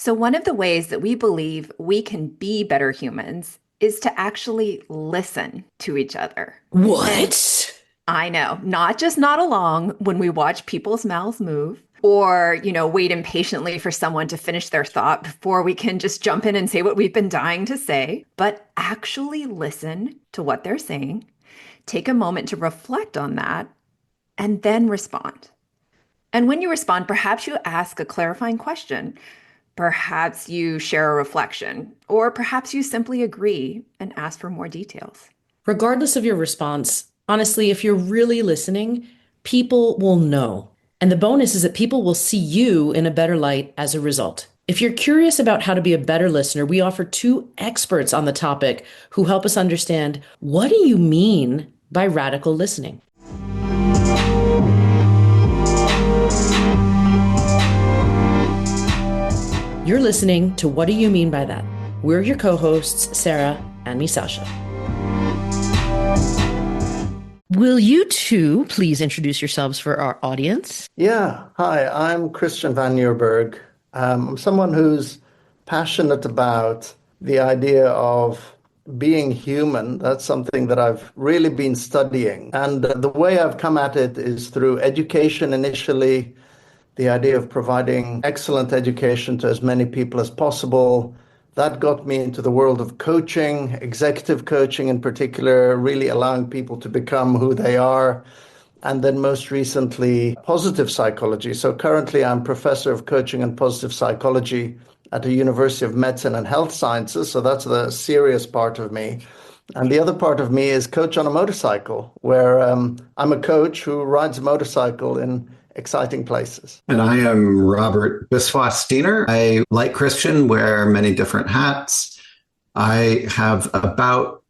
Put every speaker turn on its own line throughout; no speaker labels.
So, one of the ways that we believe we can be better humans is to actually listen to each other. And
What?
I know, not just nod along when we watch people's mouths move or, wait impatiently for someone to finish their thought before we can just jump in and say what we've been dying to say, but actually listen to what they're saying, take a moment to reflect on that, and then respond. And when you respond, perhaps you ask a clarifying question. Perhaps you share a reflection, or perhaps you simply agree and ask for more details.
Regardless of your response, honestly, if you're really listening, people will know. And the bonus is that people will see you in a better light as a result. If you're curious about how to be a better listener, we offer two experts on the topic who help us understand, what do you mean by radical listening? You're listening to What Do You Mean by That? We're your co-hosts, Sarah and me, Sasha. Will you two please introduce yourselves for our audience?
Yeah, hi, I'm Christian van Nieuwerburgh. I'm someone who's passionate about the idea of being human. That's something that I've really been studying. And the way I've come at it is through education initially, the idea of providing excellent education to as many people as possible. That got me into the world of coaching, executive coaching in particular, really allowing people to become who they are. And then most recently, positive psychology. So currently I'm professor of coaching and positive psychology at the University of Medicine and Health Sciences. So that's the serious part of me. And the other part of me is coach on a motorcycle, where I'm a coach who rides a motorcycle in exciting places.
And I am Robert Biswas-Diener. I, like Christian, wear many different hats. I have about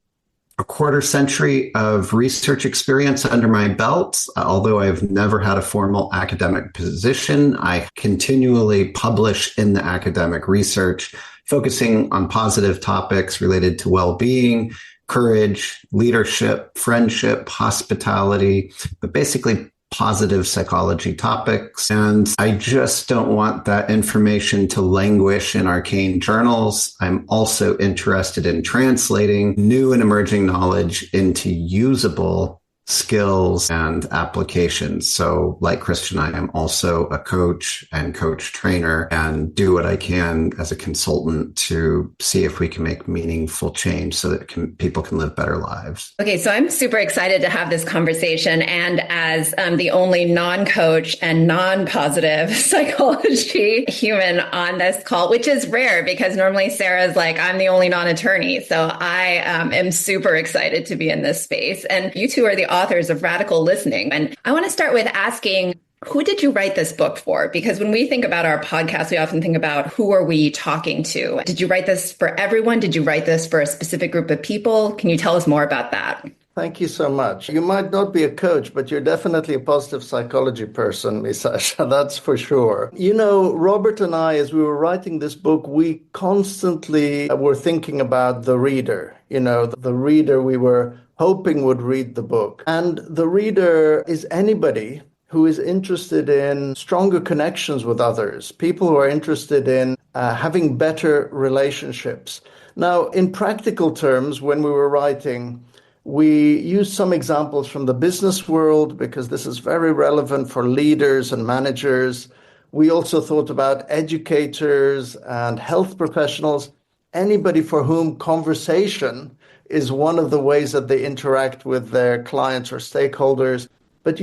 a quarter century of research experience under my belt. Although I've never had a formal academic position, I continually publish in the academic research, focusing on positive topics related to well-being, courage, leadership, friendship, hospitality, but basically positive psychology topics. And I just don't want that information to languish in arcane journals. I'm also interested in translating new and emerging knowledge into usable skills and applications. So like Christian, I am also a coach and coach trainer and do what I can as a consultant to see if we can make meaningful change so that people can live better lives.
Okay, so I'm super excited to have this conversation. And as the only non-coach and non-positive psychology human on this call, which is rare because normally Sarah's like, I'm the only non-attorney. So I am super excited to be in this space. And you two are the authors of Radical Listening. And I want to start with asking, who did you write this book for? Because when we think about our podcast, we often think about who are we talking to? Did you write this for everyone? Did you write this for a specific group of people? Can you tell us more about that?
Thank you so much. You might not be a coach, but you're definitely a positive psychology person, Miss Sasha, that's for sure. You know, Robert and I, as we were writing this book, we constantly were thinking about the reader, the reader we were hoping would read the book. And the reader is anybody who is interested in stronger connections with others, people who are interested in having better relationships. Now, in practical terms, when we were writing, we used some examples from the business world because this is very relevant for leaders and managers. We also thought about educators and health professionals, anybody for whom conversation is one of the ways that they interact with their clients or stakeholders. But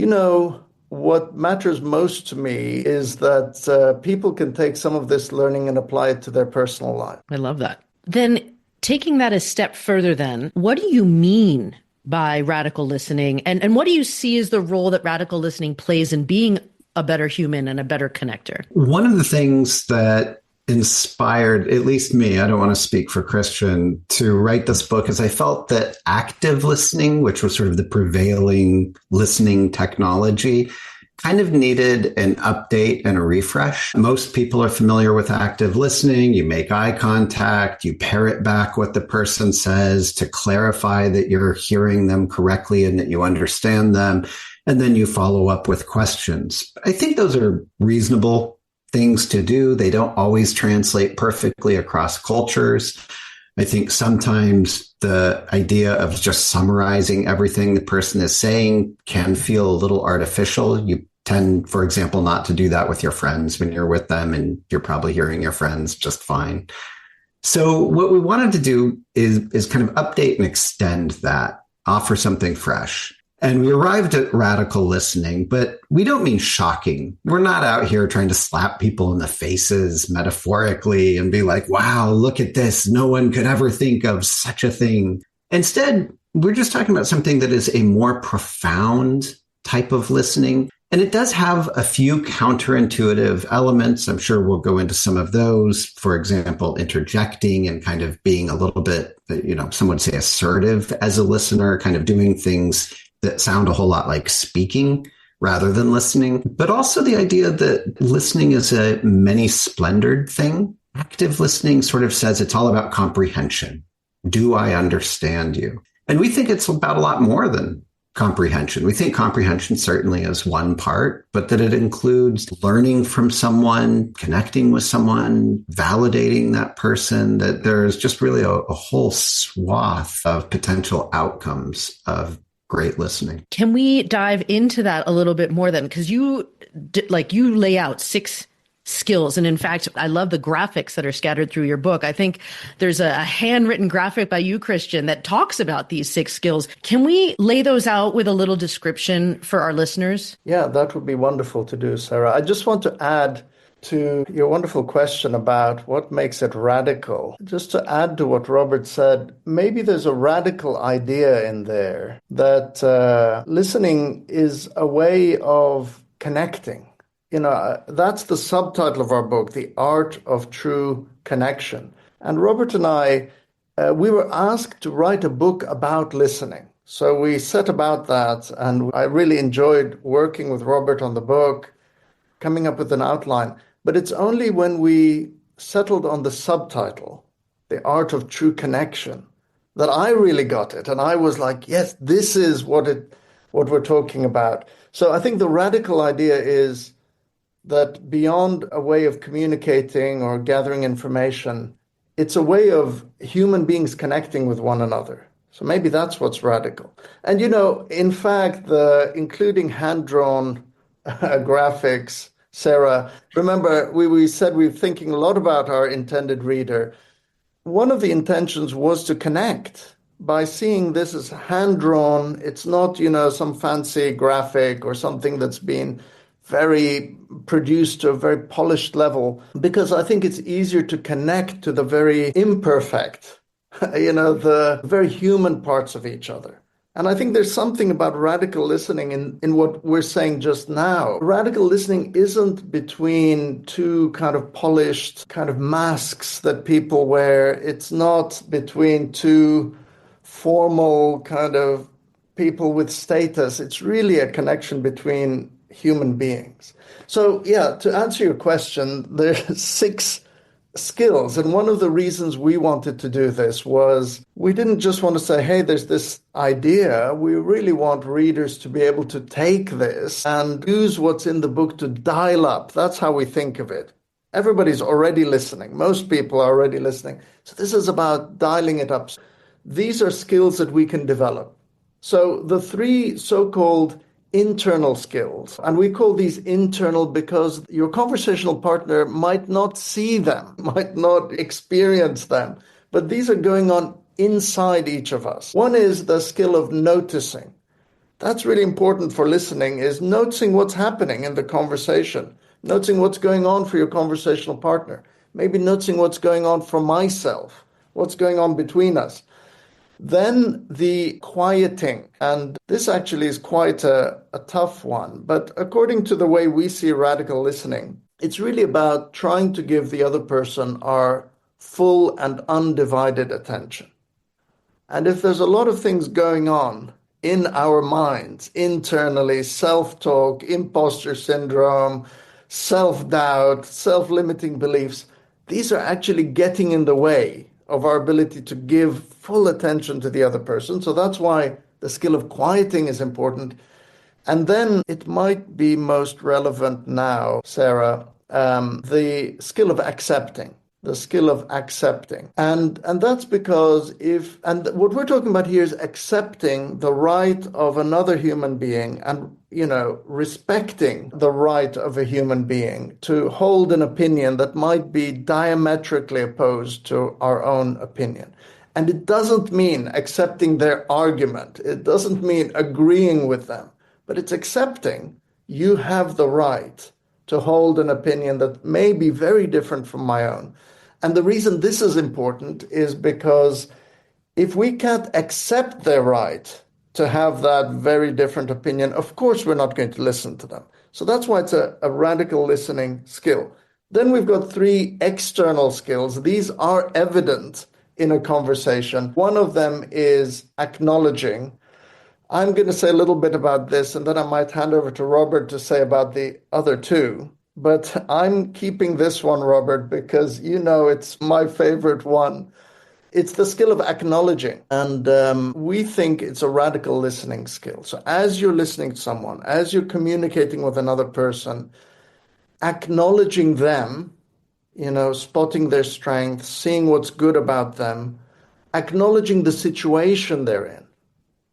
what matters most to me is that people can take some of this learning and apply it to their personal life.
I love that. Then taking that a step further, then, what do you mean by radical listening? And what do you see as the role that radical listening plays in being a better human and a better connector?
One of the things that inspired, at least me, I don't want to speak for Christian, to write this book is I felt that active listening, which was sort of the prevailing listening technology, kind of needed an update and a refresh. Most people are familiar with active listening. You make eye contact, you parrot back what the person says to clarify that you're hearing them correctly and that you understand them. And then you follow up with questions. I think those are reasonable things to do. They don't always translate perfectly across cultures. I think sometimes the idea of just summarizing everything the person is saying can feel a little artificial. You tend, for example, not to do that with your friends when you're with them, and you're probably hearing your friends just fine. So what we wanted to do is kind of update and extend that, offer something fresh. And we arrived at radical listening, but we don't mean shocking. We're not out here trying to slap people in the faces metaphorically and be like, wow, look at this. No one could ever think of such a thing. Instead, we're just talking about something that is a more profound type of listening. And it does have a few counterintuitive elements. I'm sure we'll go into some of those. For example, interjecting and kind of being a little bit, some would say assertive as a listener, kind of doing things that sound a whole lot like speaking rather than listening. But also the idea that listening is a many-splendored thing. Active listening sort of says it's all about comprehension. Do I understand you? And we think it's about a lot more than comprehension. We think comprehension certainly is one part, but that it includes learning from someone, connecting with someone, validating that person, that there's just really a whole swath of potential outcomes of great listening.
Can we dive into that a little bit more then? Because you lay out 6 skills. And in fact, I love the graphics that are scattered through your book. I think there's a handwritten graphic by you, Christian, that talks about these 6 skills. Can we lay those out with a little description for our listeners?
Yeah, that would be wonderful to do, Sarah. I just want to add to your wonderful question about what makes it radical. Just to add to what Robert said, maybe there's a radical idea in there that listening is a way of connecting. That's the subtitle of our book, The Art of True Connection. And Robert and I, we were asked to write a book about listening. So we set about that, and I really enjoyed working with Robert on the book, coming up with an outline. But it's only when we settled on the subtitle, The Art of True Connection, that I really got it. And I was like, yes, this is what we're talking about. So I think the radical idea is that beyond a way of communicating or gathering information, it's a way of human beings connecting with one another. So maybe that's what's radical. And, in fact, including hand-drawn graphics, Sarah, remember, we said we're thinking a lot about our intended reader. One of the intentions was to connect by seeing this as hand-drawn. It's not, some fancy graphic or something that's been very produced to a very polished level, because I think it's easier to connect to the very imperfect, the very human parts of each other. And I think there's something about radical listening in what we're saying just now. Radical listening isn't between two kind of polished kind of masks that people wear. It's not between two formal kind of people with status. It's really a connection between human beings. So, to answer your question, there's 6 skills. And one of the reasons we wanted to do this was we didn't just want to say, hey, there's this idea. We really want readers to be able to take this and use what's in the book to dial up. That's how we think of it. Everybody's already listening. Most people are already listening. So this is about dialing it up. These are skills that we can develop. So the 3 so-called internal skills, and we call these internal because your conversational partner might not see them, might not experience them, but these are going on inside each of us. One is the skill of noticing. That's really important for listening, is noticing what's happening in the conversation, noticing what's going on for your conversational partner, maybe noticing what's going on for myself, what's going on between us. Then the quieting, and this actually is quite a tough one, but according to the way we see radical listening, it's really about trying to give the other person our full and undivided attention. And if there's a lot of things going on in our minds, internally, self-talk, imposter syndrome, self-doubt, self-limiting beliefs, these are actually getting in the way of our ability to give full attention to the other person. So that's why the skill of quieting is important. And then it might be most relevant now, Sarah, the skill of accepting. The skill of accepting. And that's because what we're talking about here is accepting the right of another human being and, respecting the right of a human being to hold an opinion that might be diametrically opposed to our own opinion. And it doesn't mean accepting their argument. It doesn't mean agreeing with them, but it's accepting you have the right to hold an opinion that may be very different from my own. And the reason this is important is because if we can't accept their right to have that very different opinion, of course, we're not going to listen to them. So that's why it's a radical listening skill. Then we've got 3 external skills. These are evident in a conversation. One of them is acknowledging. I'm going to say a little bit about this, and then I might hand over to Robert to say about the other 2. But I'm keeping this one, Robert, because it's my favorite one. It's the skill of acknowledging. And we think it's a radical listening skill. So as you're listening to someone, as you're communicating with another person, acknowledging them, spotting their strengths, seeing what's good about them, acknowledging the situation they're in,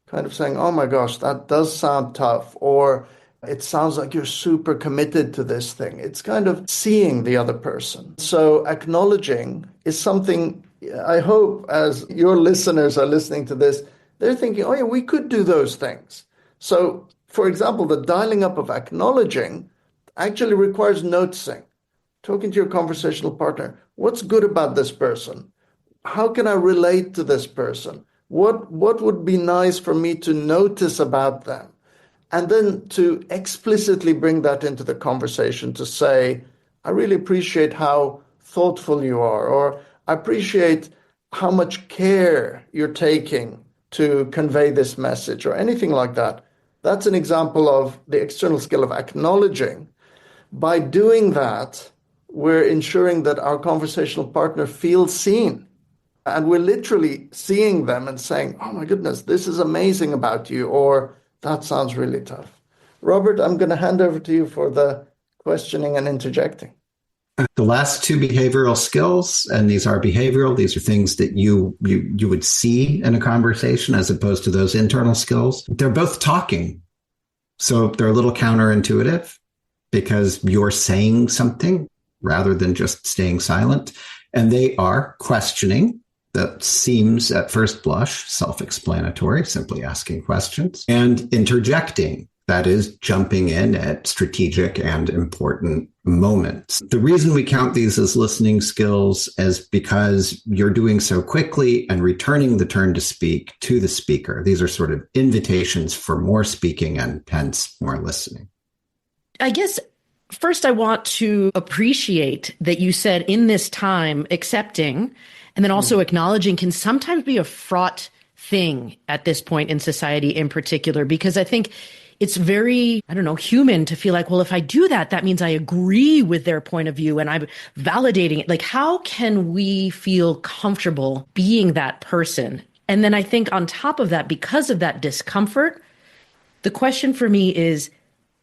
kind of saying, oh my gosh, that does sound tough, or it sounds like you're super committed to this thing. It's kind of seeing the other person. So acknowledging is something I hope as your listeners are listening to this, they're thinking, oh yeah, we could do those things. So for example, the dialing up of acknowledging actually requires noticing, talking to your conversational partner. What's good about this person? How can I relate to this person? What would be nice for me to notice about them? And then to explicitly bring that into the conversation to say, I really appreciate how thoughtful you are, or I appreciate how much care you're taking to convey this message, or anything like that. That's an example of the external skill of acknowledging. By doing that, we're ensuring that our conversational partner feels seen. And we're literally seeing them and saying, oh my goodness, this is amazing about you, or that sounds really tough. Robert, I'm going to hand over to you for the questioning and interjecting.
The last 2 behavioral skills, and these are behavioral, these are things that you would see in a conversation as opposed to those internal skills. They're both talking. So they're a little counterintuitive because you're saying something rather than just staying silent. And they are questioning. That seems at first blush self-explanatory, simply asking questions, and interjecting. That is jumping in at strategic and important moments. The reason we count these as listening skills is because you're doing so quickly and returning the turn to speak to the speaker. These are sort of invitations for more speaking and hence more listening.
I guess first I want to appreciate that you said in this time, accepting and then also acknowledging can sometimes be a fraught thing at this point in society in particular, because I think it's very, human to feel like, well, if I do that, that means I agree with their point of view and I'm validating it. Like, how can we feel comfortable being that person? And then I think on top of that, because of that discomfort, the question for me is,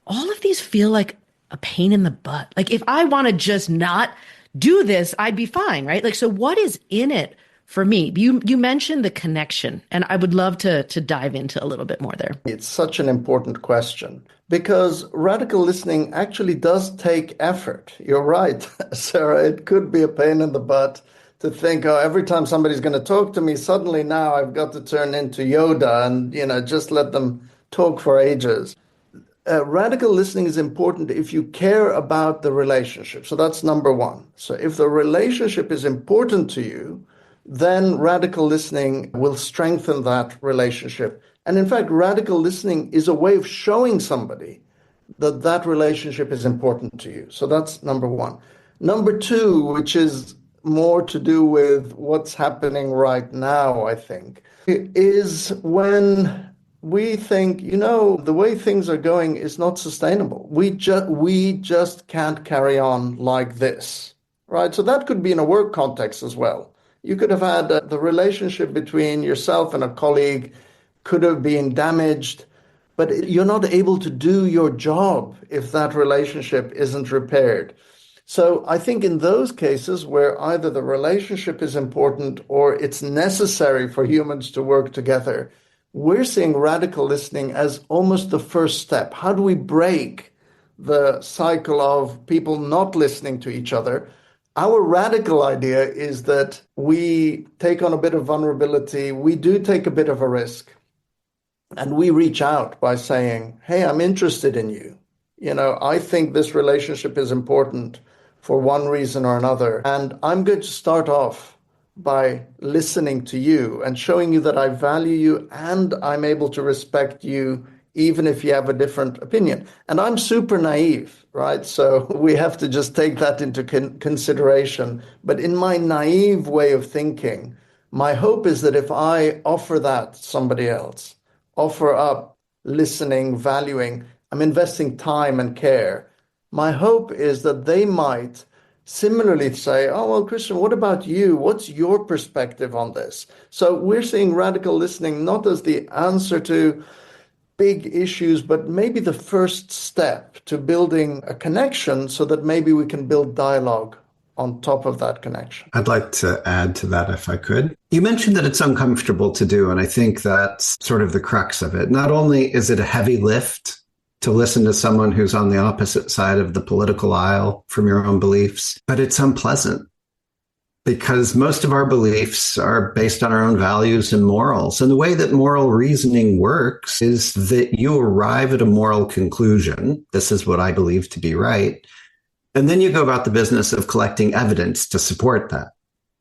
all of these feel like a pain in the butt. Like, if I want to just not do this, I'd be fine, right? Like, so what is in it for me? You mentioned the connection, and I would love to dive into a little bit more there.
It's such an important question because radical listening actually does take effort. You're right, Sarah. It could be a pain in the butt to think, oh, every time somebody's going to talk to me, suddenly now I've got to turn into Yoda and, just let them talk for ages. Radical listening is important if you care about the relationship. So that's number one. So if the relationship is important to you, then radical listening will strengthen that relationship. And in fact, radical listening is a way of showing somebody that that relationship is important to you. So that's number one. Number two, which is more to do with what's happening right now, I think, is when we think, the way things are going is not sustainable. We just can't carry on like this, right? So that could be in a work context as well. You could have had the relationship between yourself and a colleague could have been damaged, but you're not able to do your job if that relationship isn't repaired. So I think in those cases where either the relationship is important or it's necessary for humans to work together, we're seeing radical listening as almost the first step. How do we break the cycle of people not listening to each other? Our radical idea is that we take on a bit of vulnerability, we do take a bit of a risk, and we reach out by saying, hey, I'm interested in you. I think this relationship is important for one reason or another. And I'm going to start off by listening to you and showing you that I value you and I'm able to respect you even if you have a different opinion. And I'm super naive, right? So we have to just take that into consideration. But in my naive way of thinking, my hope is that if I offer that to somebody else, offer up listening, valuing, I'm investing time and care. My hope is that they might similarly say, oh, well, Christian, what about you? What's your perspective on this? So we're seeing radical listening not as the answer to big issues, but maybe the first step to building a connection so that maybe we can build dialogue on top of that connection.
I'd like to add to that if I could. You mentioned that it's uncomfortable to do, and I think that's sort of the crux of it. Not only is it a heavy lift to listen to someone who's on the opposite side of the political aisle from your own beliefs, but it's unpleasant because most of our beliefs are based on our own values and morals. And the way that moral reasoning works is that you arrive at a moral conclusion. This is what I believe to be right. And then you go about the business of collecting evidence to support that.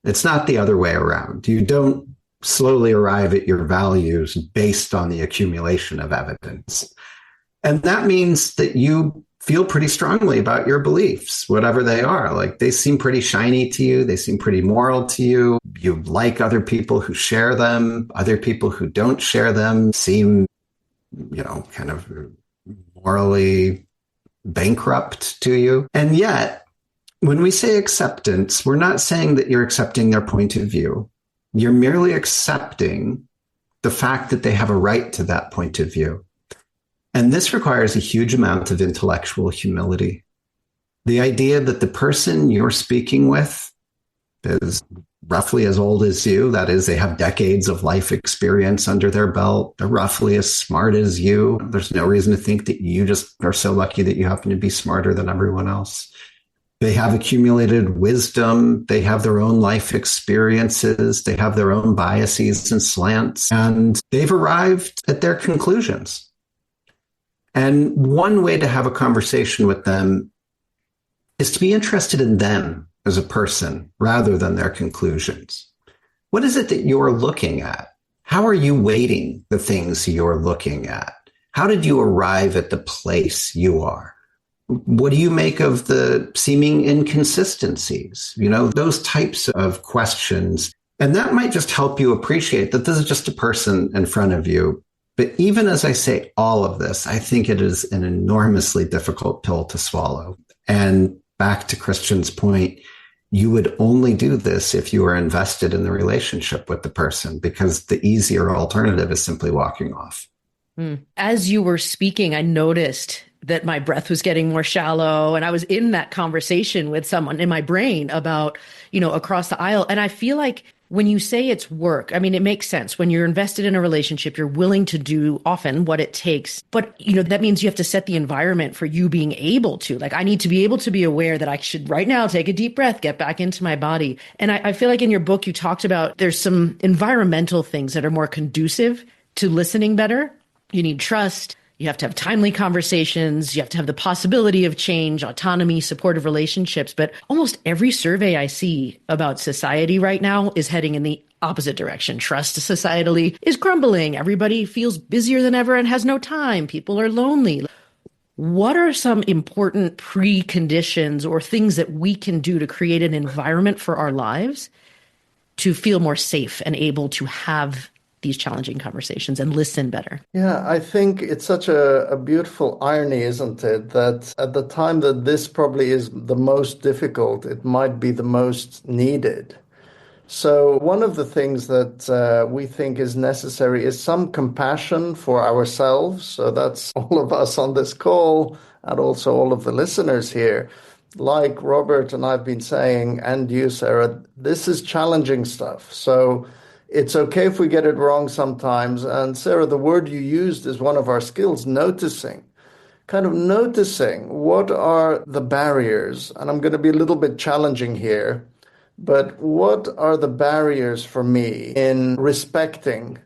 It's not the other way around. You don't slowly arrive at your values based on the accumulation of evidence. And that means that you feel pretty strongly about your beliefs, whatever they are. Like they seem pretty shiny to you. They seem pretty moral to you. You like other people who share them. Other people who don't share them seem, kind of morally bankrupt to you. And yet, when we say acceptance, we're not saying that you're accepting their point of view. You're merely accepting the fact that they have a right to that point of view. And this requires a huge amount of intellectual humility. The idea that the person you're speaking with is roughly as old as you, that is, they have decades of life experience under their belt, they're roughly as smart as you. There's no reason to think that you just are so lucky that you happen to be smarter than everyone else. They have accumulated wisdom, they have their own life experiences, they have their own biases and slants, and they've arrived at their conclusions. And one way to have a conversation with them is to be interested in them as a person rather than their conclusions. What is it that you're looking at? How are you weighting the things you're looking at? How did you arrive at the place you are? What do you make of the seeming inconsistencies? Those types of questions. And that might just help you appreciate that this is just a person in front of you. But even as I say all of this, I think it is an enormously difficult pill to swallow. And back to Christian's point, you would only do this if you are invested in the relationship with the person, because the easier alternative is simply walking off.
As you were speaking, I noticed that my breath was getting more shallow, and I was in that conversation with someone in my brain about, across the aisle. And I feel like when you say it's work, I mean, it makes sense. When you're invested in a relationship, you're willing to do often what it takes. But, that means you have to set the environment for you being able to. Like, I need to be able to be aware that I should right now take a deep breath, get back into my body. And I feel like in your book, you talked about there's some environmental things that are more conducive to listening better. You need trust. You have to have timely conversations. You have to have the possibility of change, autonomy, supportive relationships. But almost every survey I see about society right now is heading in the opposite direction. Trust societally is crumbling. Everybody feels busier than ever and has no time. People are lonely. What are some important preconditions or things that we can do to create an environment for our lives to feel more safe and able to have these challenging conversations and listen better?
Yeah, I think it's such a beautiful irony, isn't it? That at the time that this probably is the most difficult, it might be the most needed. So one of the things that we think is necessary is some compassion for ourselves. So that's all of us on this call and also all of the listeners here. like Robert and I've been saying, and you, Sarah, this is challenging stuff. So it's okay if we get it wrong sometimes. And Sarah, the word you used is one of our skills, noticing. Kind of noticing what are the barriers. And I'm going to be a little bit challenging here, but what are the barriers for me in respecting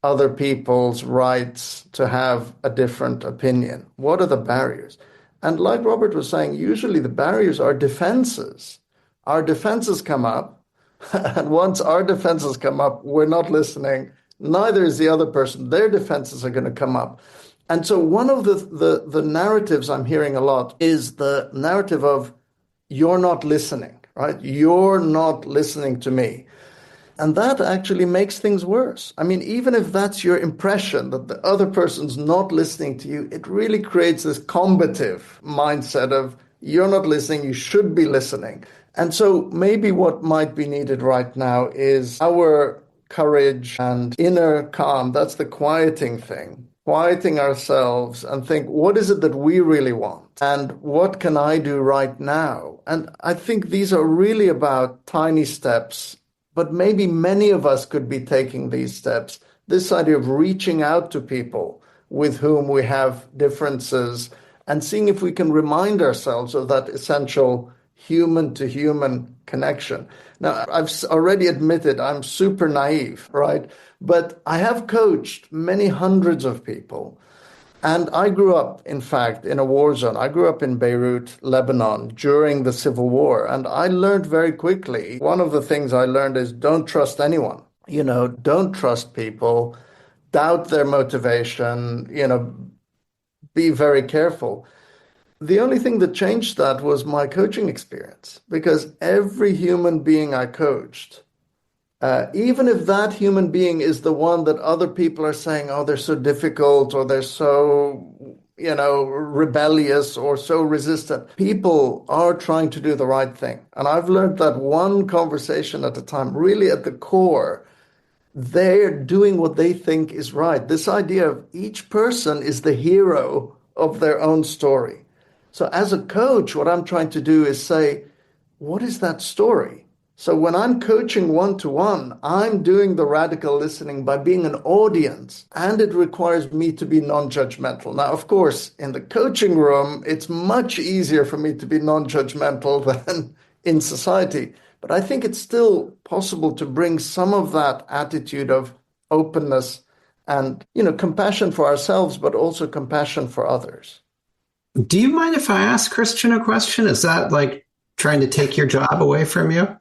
other people's rights to have a different opinion? What are the barriers? And like Robert was saying, usually the barriers are defenses. Our defenses come up, and once our defenses come up, we're not listening. Neither is the other person. Their defenses are going to come up. And so one of the narratives I'm hearing a lot is the narrative of you're not listening, right? You're not listening to me. And that actually makes things worse. I mean, even if that's your impression that the other person's not listening to you, it really creates this combative mindset of you're not listening, you should be listening. And so maybe what might be needed right now is our courage and inner calm. That's the quieting thing. Quieting ourselves and think, what is it that we really want? And what can I do right now? And I think these are really about tiny steps, but maybe many of us could be taking these steps. This idea of reaching out to people with whom we have differences and seeing if we can remind ourselves of that essential human to human connection. Now, I've already admitted I'm super naive, right? But I have coached many hundreds of people. And I grew up, in fact, in a war zone. I grew up in Beirut, Lebanon, during the Civil War. And I learned very quickly, one of the things I learned is don't trust anyone. Don't trust people, doubt their motivation, be very careful. The only thing that changed that was my coaching experience, because every human being I coached, even if that human being is the one that other people are saying, oh, they're so difficult or they're so, rebellious or so resistant, people are trying to do the right thing. And I've learned that one conversation at a time, really at the core, they're doing what they think is right. This idea of each person is the hero of their own story. So as a coach, what I'm trying to do is say, what is that story? So when I'm coaching one-to-one, I'm doing the radical listening by being an audience, and it requires me to be non-judgmental. Now, of course, in the coaching room, it's much easier for me to be non-judgmental than in society. But I think it's still possible to bring some of that attitude of openness and, compassion for ourselves, but also compassion for others.
Do you mind if I ask Christian a question? Is that like trying to take your job away from you?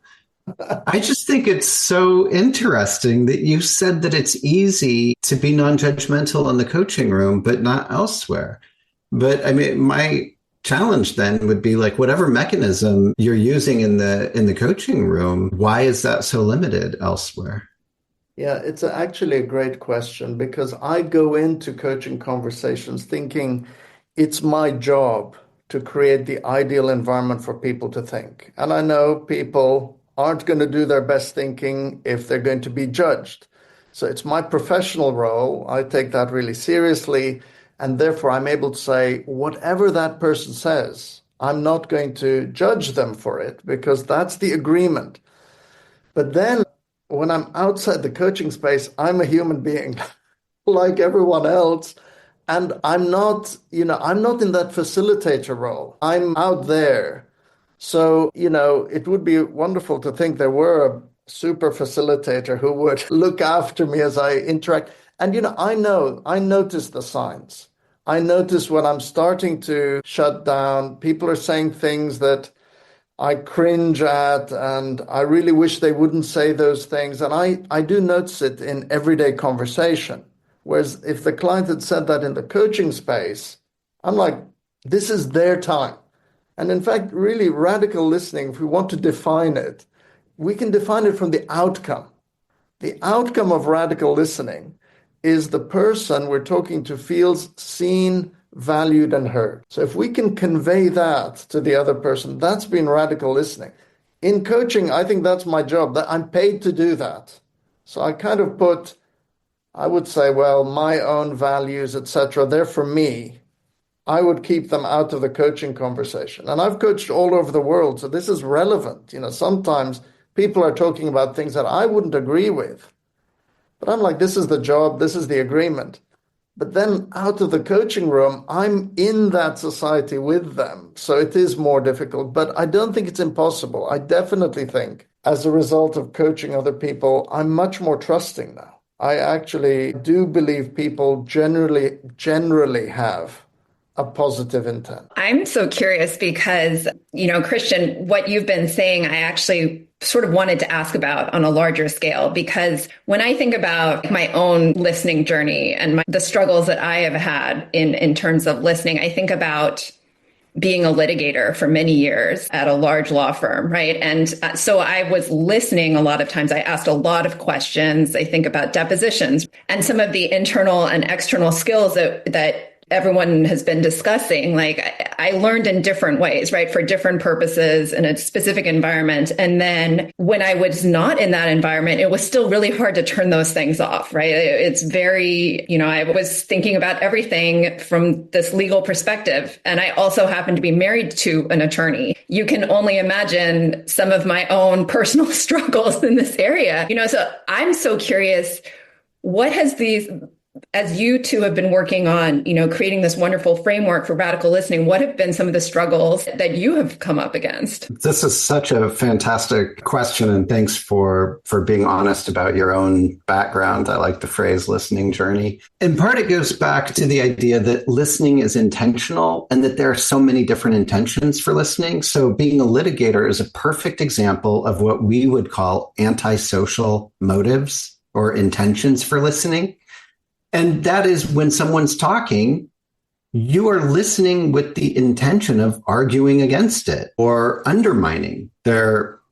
I just think it's so interesting that you said that it's easy to be non-judgmental in the coaching room, but not elsewhere. But I mean, my challenge then would be like, whatever mechanism you're using in the coaching room, why is that so limited elsewhere?
Yeah, it's actually a great question, because I go into coaching conversations thinking it's my job to create the ideal environment for people to think. And I know people aren't going to do their best thinking if they're going to be judged. So it's my professional role. I take that really seriously. And therefore, I'm able to say, whatever that person says, I'm not going to judge them for it, because that's the agreement. But then when I'm outside the coaching space, I'm a human being like everyone else. And I'm not in that facilitator role. I'm out there. So, it would be wonderful to think there were a super facilitator who would look after me as I interact. And, I notice the signs. I notice when I'm starting to shut down, people are saying things that I cringe at, and I really wish they wouldn't say those things. And I do notice it in everyday conversation. Whereas if the client had said that in the coaching space, I'm like, this is their time. And in fact, really radical listening, if we want to define it, we can define it from the outcome. The outcome of radical listening is the person we're talking to feels seen, valued, and heard. So if we can convey that to the other person, that's been radical listening. In coaching, I think that's my job, that I'm paid to do that. So I kind of I would say, well, my own values, etc., they're for me. I would keep them out of the coaching conversation. And I've coached all over the world, so this is relevant. Sometimes people are talking about things that I wouldn't agree with. But I'm like, this is the job, this is the agreement. But then out of the coaching room, I'm in that society with them. So it is more difficult, but I don't think it's impossible. I definitely think as a result of coaching other people, I'm much more trusting now. I actually do believe people generally have a positive intent.
I'm so curious because, Christian, what you've been saying, I actually sort of wanted to ask about on a larger scale, because when I think about my own listening journey and the struggles that I have had in terms of listening, I think about being a litigator for many years at a large law firm, right? And so I was listening a lot of times. I asked a lot of questions. I think about depositions and some of the internal and external skills that everyone has been discussing. Like I learned in different ways, right? For different purposes in a specific environment. And then when I was not in that environment, it was still really hard to turn those things off, right? It's very, I was thinking about everything from this legal perspective. And I also happened to be married to an attorney. You can only imagine some of my own personal struggles in this area, so I'm so curious, what has as you two have been working on, creating this wonderful framework for radical listening, what have been some of the struggles that you have come up against?
This is such a fantastic question, and thanks for being honest about your own background. I like the phrase listening journey. In part, it goes back to the idea that listening is intentional and that there are so many different intentions for listening. So being a litigator is a perfect example of what we would call antisocial motives or intentions for listening. And that is when someone's talking, you are listening with the intention of arguing against it or undermining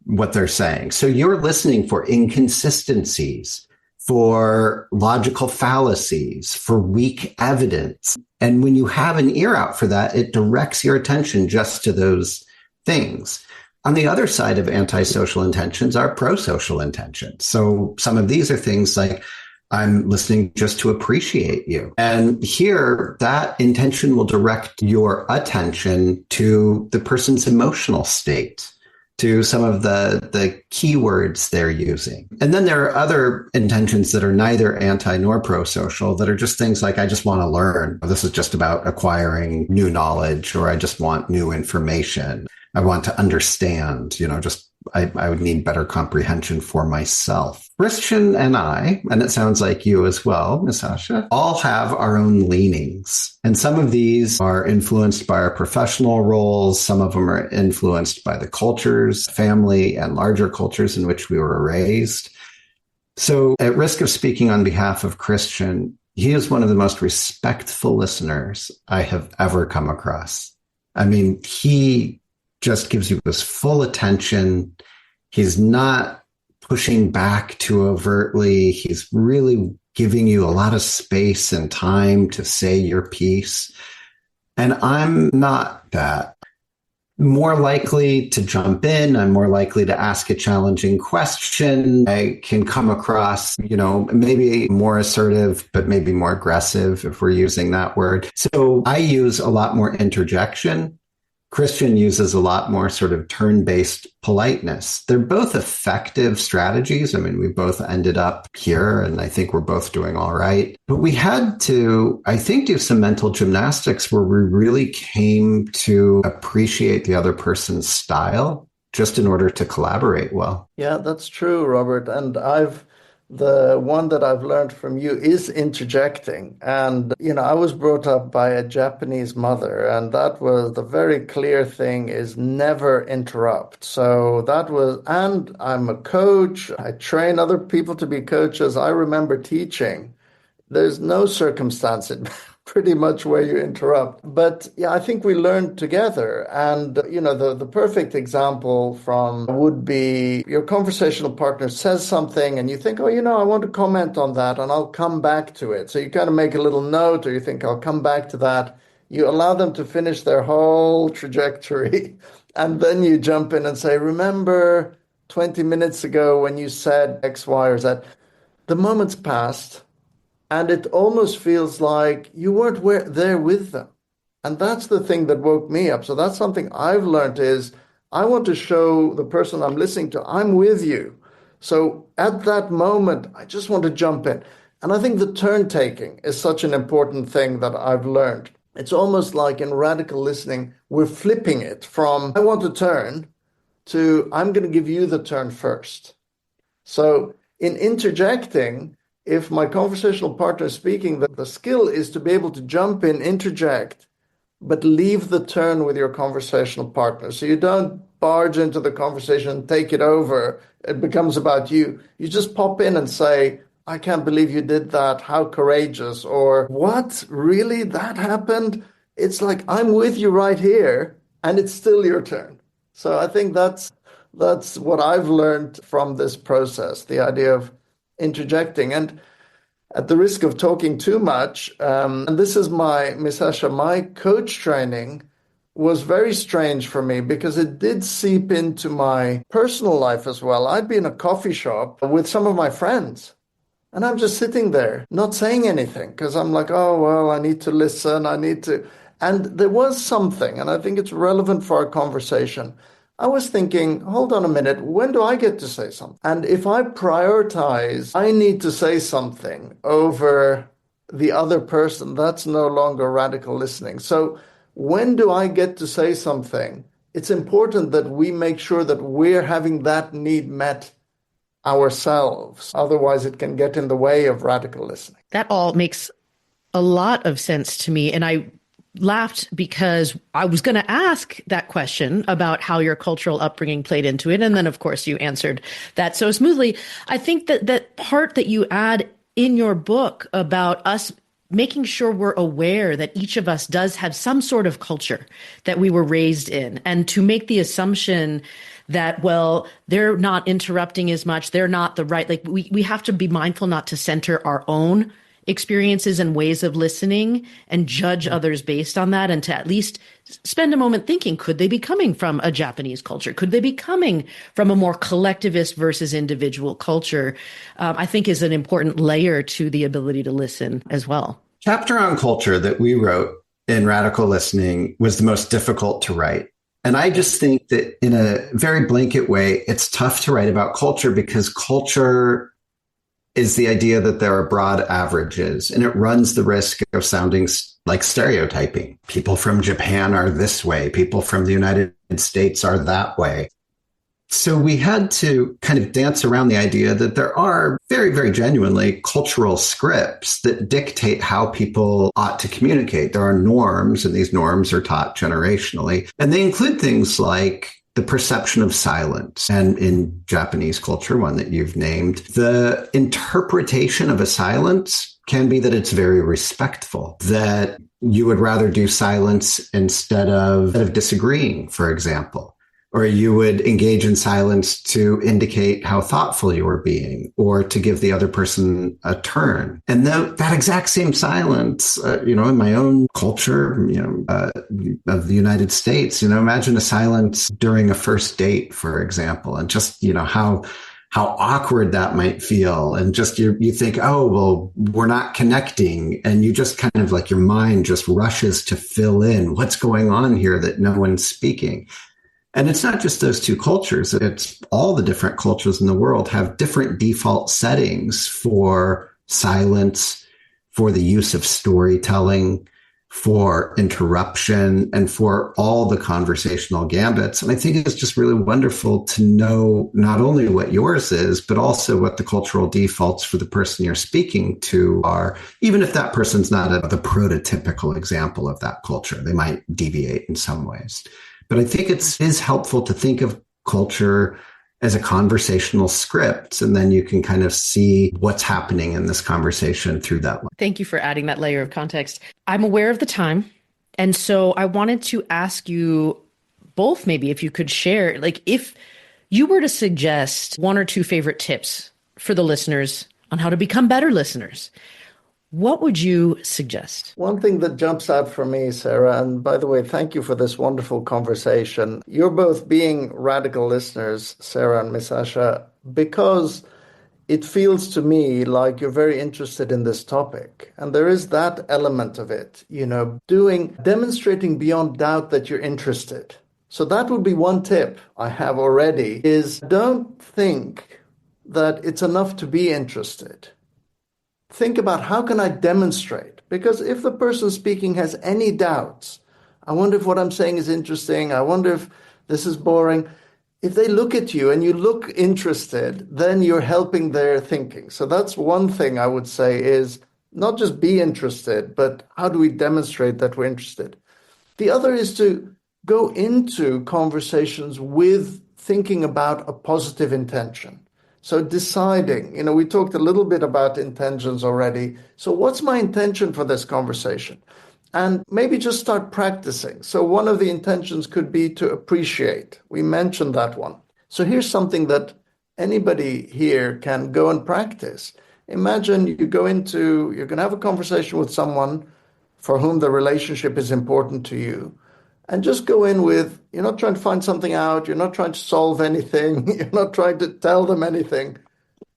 what they're saying. So you're listening for inconsistencies, for logical fallacies, for weak evidence. And when you have an ear out for that, it directs your attention just to those things. On the other side of antisocial intentions are pro-social intentions. So some of these are things like, I'm listening just to appreciate you. And here, that intention will direct your attention to the person's emotional state, to some of the keywords they're using. And then there are other intentions that are neither anti nor pro-social that are just things like, I just want to learn. This is just about acquiring new knowledge, or I just want new information. I want to understand, I would need better comprehension for myself. Christian and I, and it sounds like you as well, Ms. Asha, all have our own leanings. And some of these are influenced by our professional roles. Some of them are influenced by the cultures, family, and larger cultures in which we were raised. So at risk of speaking on behalf of Christian, he is one of the most respectful listeners I have ever come across. I mean, he just gives you this full attention. He's not pushing back too overtly. He's really giving you a lot of space and time to say your piece. And I'm not that. More likely to jump in. I'm more likely to ask a challenging question. I can come across, maybe more assertive, but maybe more aggressive if we're using that word. So I use a lot more interjection. Christian uses a lot more sort of turn-based politeness. They're both effective strategies. I mean, we both ended up here, and I think we're both doing all right. But we had to, I think, do some mental gymnastics where we really came to appreciate the other person's style just in order to collaborate well.
Yeah, that's true, Robert. And the one that I've learned from you is interjecting. And, I was brought up by a Japanese mother, and that was the very clear thing is never interrupt. So and I'm a coach. I train other people to be coaches. I remember teaching. There's no circumstance in pretty much where you interrupt. But yeah, I think we learned together. And, the perfect example would be your conversational partner says something and you think, oh, I want to comment on that and I'll come back to it. So you kind of make a little note, or you think, I'll come back to that. You allow them to finish their whole trajectory. And then you jump in and say, remember 20 minutes ago when you said X, Y, or Z. The moment's passed. And it almost feels like you weren't there with them. And that's the thing that woke me up. So that's something I've learned is I want to show the person I'm listening to, I'm with you. So at that moment, I just want to jump in. And I think the turn taking is such an important thing that I've learned. It's almost like in radical listening, we're flipping it from I want to turn to I'm going to give you the turn first. So in interjecting, if my conversational partner is speaking, the skill is to be able to jump in, interject, but leave the turn with your conversational partner. So you don't barge into the conversation and take it over. It becomes about you. You just pop in and say, I can't believe you did that. How courageous. Or what? Really? That happened? It's like, I'm with you right here and it's still your turn. So I think that's what I've learned from this process, the idea of interjecting. And at the risk of talking too much, and this is Miss Asha, my coach training was very strange for me because it did seep into my personal life as well. I'd be in a coffee shop with some of my friends, and I'm just sitting there, not saying anything, because I'm like, oh, well, I need to listen, And there was something, and I think it's relevant for our conversation. I was thinking, hold on a minute, when do I get to say something? And if I prioritize, I need to say something over the other person, that's no longer radical listening. So when do I get to say something? It's important that we make sure that we're having that need met ourselves. Otherwise, it can get in the way of radical listening.
That all makes a lot of sense to me. And I laughed because I was going to ask that question about how your cultural upbringing played into it. And then, of course, you answered that so smoothly. I think that part that you add in your book about us making sure we're aware that each of us does have some sort of culture that we were raised in, and to make the assumption that, well, they're not interrupting as much, they're not the right, like we have to be mindful not to center our own experiences and ways of listening and judge others based on that, and to at least spend a moment thinking, could they be coming from a Japanese culture? Could they be coming from a more collectivist versus individual culture? I think is an important layer to the ability to listen as well.
Chapter on culture that we wrote in Radical Listening was the most difficult to write. And I just think that in a very blanket way, it's tough to write about culture because culture is the idea that there are broad averages, and it runs the risk of sounding like stereotyping. People from Japan are this way. People from the United States are that way. So we had to kind of dance around the idea that there are very, very genuinely cultural scripts that dictate how people ought to communicate. There are norms, and these norms are taught generationally. And they include things like the perception of silence. And in Japanese culture, one that you've named, the interpretation of a silence can be that it's very respectful, that you would rather do silence instead of disagreeing, for example. Or you would engage in silence to indicate how thoughtful you were being, or to give the other person a turn. And that exact same silence, in my own culture, of the United States, imagine a silence during a first date, for example, and just, how awkward that might feel. And just you think, oh, well, we're not connecting. And you just kind of like your mind just rushes to fill in what's going on here that no one's speaking. And it's not just those two cultures. It's all the different cultures in the world have different default settings for silence, for the use of storytelling, for interruption, and for all the conversational gambits. And I think it's just really wonderful to know not only what yours is, but also what the cultural defaults for the person you're speaking to are, even if that person's not the prototypical example of that culture. They might deviate in some ways. But I think it is helpful to think of culture as a conversational script, and then you can kind of see what's happening in this conversation through that lens.
Thank you for adding that layer of context. I'm aware of the time, and so I wanted to ask you both, maybe if you could share, like if you were to suggest one or two favorite tips for the listeners on how to become better listeners, what would you suggest?
One thing that jumps out for me, Sarah, and by the way, thank you for this wonderful conversation. You're both being radical listeners, Sarah and Miss Asha, because it feels to me like you're very interested in this topic. And there is that element of it, demonstrating beyond doubt that you're interested. So that would be one tip I have already, is don't think that it's enough to be interested. Think about, how can I demonstrate? Because if the person speaking has any doubts, I wonder if what I'm saying is interesting, I wonder if this is boring. If they look at you and you look interested, then you're helping their thinking. So that's one thing I would say, is not just be interested, but how do we demonstrate that we're interested? The other is to go into conversations with thinking about a positive intention. So deciding, we talked a little bit about intentions already. So what's my intention for this conversation? And maybe just start practicing. So one of the intentions could be to appreciate. We mentioned that one. So here's something that anybody here can go and practice. Imagine you're going to have a conversation with someone for whom the relationship is important to you. And just go in with, you're not trying to find something out, you're not trying to solve anything, you're not trying to tell them anything.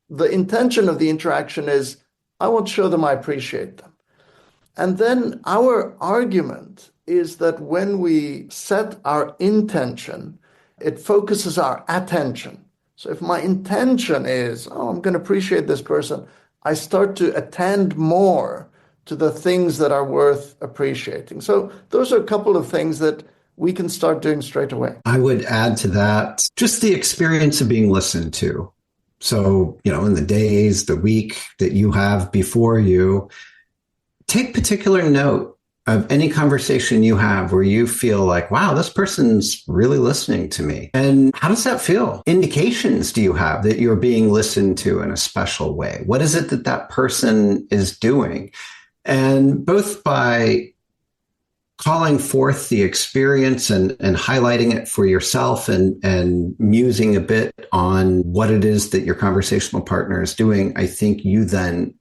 The intention of the interaction is, I want to show them I appreciate them. And then our argument is that when we set our intention, it focuses our attention. So if my intention is, I'm going to appreciate this person, I start to attend more to the things that are worth appreciating. So those are a couple of things that we can start doing straight away.
I would add to that just the experience of being listened to. So, in the days, the week that you have before you, take particular note of any conversation you have where you feel like, wow, this person's really listening to me. And how does that feel? Indications do you have that you're being listened to in a special way? What is it that that person is doing? And both by calling forth the experience and highlighting it for yourself and musing a bit on what it is that your conversational partner is doing, I think you then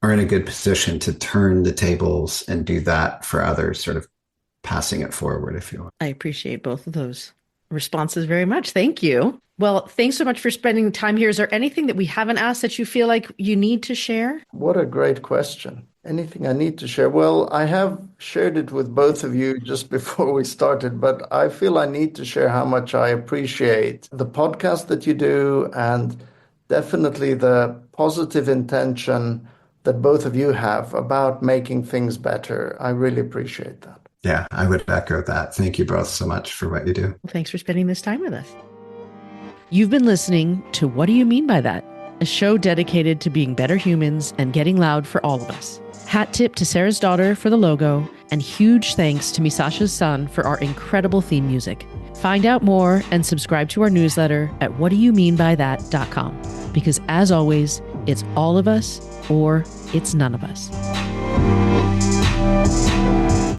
are in a good position to turn the tables and do that for others, sort of passing it forward, if you will.
I appreciate both of those responses very much. Thank you. Well, thanks so much for spending time here. Is there anything that we haven't asked that you feel like you need to share?
What a great question. Anything I need to share? Well, I have shared it with both of you just before we started, but I feel I need to share how much I appreciate the podcast that you do, and definitely the positive intention that both of you have about making things better. I really appreciate that.
Yeah, I would echo that. Thank you both so much for what you do.
Well, thanks for spending this time with us. You've been listening to What Do You Mean by That? A show dedicated to being better humans and getting loud for all of us. Hat tip to Sarah's daughter for the logo, and huge thanks to Misasha's son for our incredible theme music. Find out more and subscribe to our newsletter at whatdoyoumeanbythat.com. Because as always, it's all of us or it's none of us.